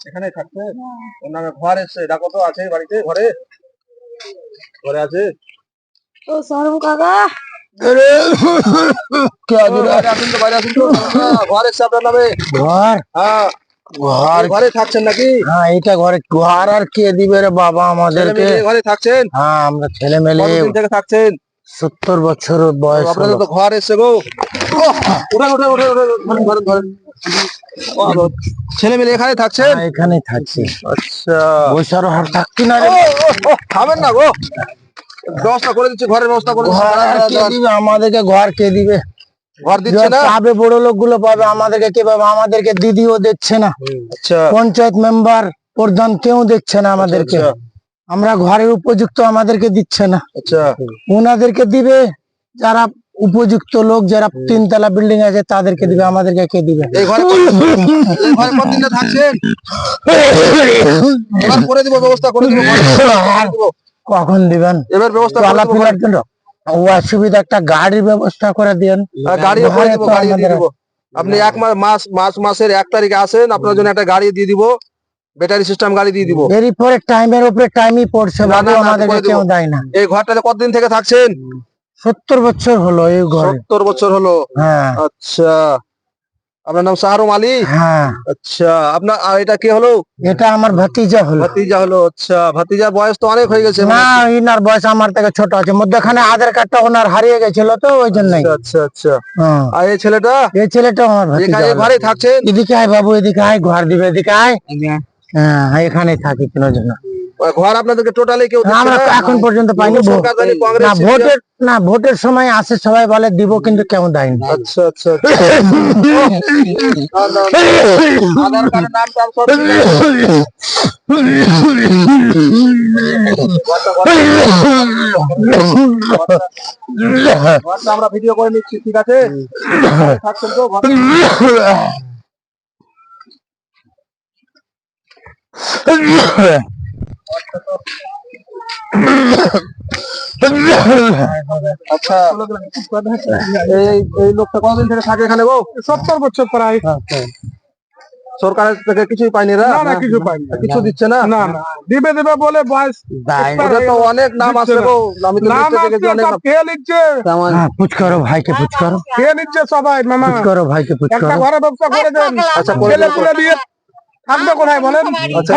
এখানে থাকছে ওর নামে ঘর এসছে। এটা কত আছে বাড়িতে? ঘরে ঘরে আছে ও সরম কাকা বাইরে আসুন তো। ঘর এসছে আপনার নামে। ঘর? হ্যাঁ ঘর ঘরে থাকছেন নাকি? হ্যাঁ, এটা ঘরে। ঘর আর কে দিবে রে বাবা আমাদেরকে? ঘরে থাকছেন? হ্যাঁ, আমরা ছেলে মেলে। কতদিন থেকে থাকছেন? 70 বছর বয়স। আপনাদের তো ঘর এসছে গো। ছেলে মেলে এখানে থাকছেন? এখানে থাকছি। আচ্ছা, বৈশার হার থাকছি না রে। খাবেন না গো? ব্যবস্থা করে দিচ্ছি, ঘরের ব্যবস্থা করে দিচ্ছি। আমাদেরকে ঘর কে দিবে? ঘর দিচ্ছে না? পাবে বড় লোক গুলো পাবে, আমাদেরকে কে পাবে? আমাদেরকে দিদিও দিচ্ছে না। আচ্ছা, পঞ্চায়েত মেম্বার প্রধান কেউ দেখছে না আমাদেরকে। আমরা ঘরের উপযুক্ত আমাদেরকে দিচ্ছে না। আচ্ছা, ওনাদেরকে দিবে যারা উপযুক্ত লোক, যারা 3 তলা বিল্ডিং আছে তাদেরকে দিবে, আমাদেরকে কে দিবে? এই ঘরে কতদিন থাকছেন? এবার করে দিব, ব্যবস্থা করে দিব। কখন দিবেন? এবার ব্যবস্থা করে দিব। ও অসুবিধা, একটা গাড়ির ব্যবস্থা করে দিন। গাড়ি করে দিব, গাড়ি দিয়ে দিব। আপনি এক মাসের 1 তারিখে আসেন, আপনার জন্য একটা গাড়ি দিয়ে দিব, ব্যাটারি সিস্টেম গাড়ি দিয়ে দিব। এর পরে টাইমের উপরে টাইমই পড়ছে, বাবা আমাদেরকে কেউ দেয় না। এই ঘরটাতে কতদিন থেকে থাকছেন? 70 বছর হলো এই ঘরে। 70 বছর হলো? হ্যাঁ। আচ্ছা, আপনার নাম শাহরুম আলী? হ্যাঁ। আচ্ছা, আপনার এটা কি হলো? এটা আমার ভাতিজা হলো। ভাতিজা হলো। আচ্ছা, ভাতিজার বয়স তো অনেক হয়ে গেছে। না, ইনার বয়স আমার থেকে ছোট আছে। মধ্যখানে আধার কার্ডটা ওনার হারিয়ে গেছিল তো ওই জন্যই। আচ্ছা আচ্ছা। আর এই ছেলেটা? এই ছেলেটা আমার ভাতিজা। ঘরে থাকছেন? এদিকে আয় বাবু, এদিকে আয়, ঘর দিবে, এদিকে আয়। হ্যাঁ, এখানে থাকি কেনার জন্য। ঘর আপনাদেরকে টোটালি কেউ দিচ্ছে না? আমরা এখন পর্যন্ত পাইনি। না, ভোটের সময় আসে, সবাই বলে দিব, কিন্তু কেউ দেয়নি। আচ্ছা আচ্ছা। আধার কার্ডের নাম টাম সব আমরা ভিডিও করে নিচ্ছি, ঠিক আছে? থাকছেন তো? আচ্ছা, এই লোকটা কতদিন থেকে থাকে এখানে গো? 70 বছর প্রায়। সরকারের থেকে কিছুই পাইনি? না, কিছু পাইনি। কিছু দিচ্ছে না? না, দিবে বলে বয়স। তো অনেক নাম আছে গো, আমি তো পুছ করো ভাইকে, পুছ করো। কে নিচ্ছে সবাই? মামা পুছ করো ভাইকে, পুছ করো। একটা ঘরে ব্যবস্থা করে দেন। আচ্ছা, ছেলে পুলে দিয়ে থাকবে কোথায় বলেন? আচ্ছা,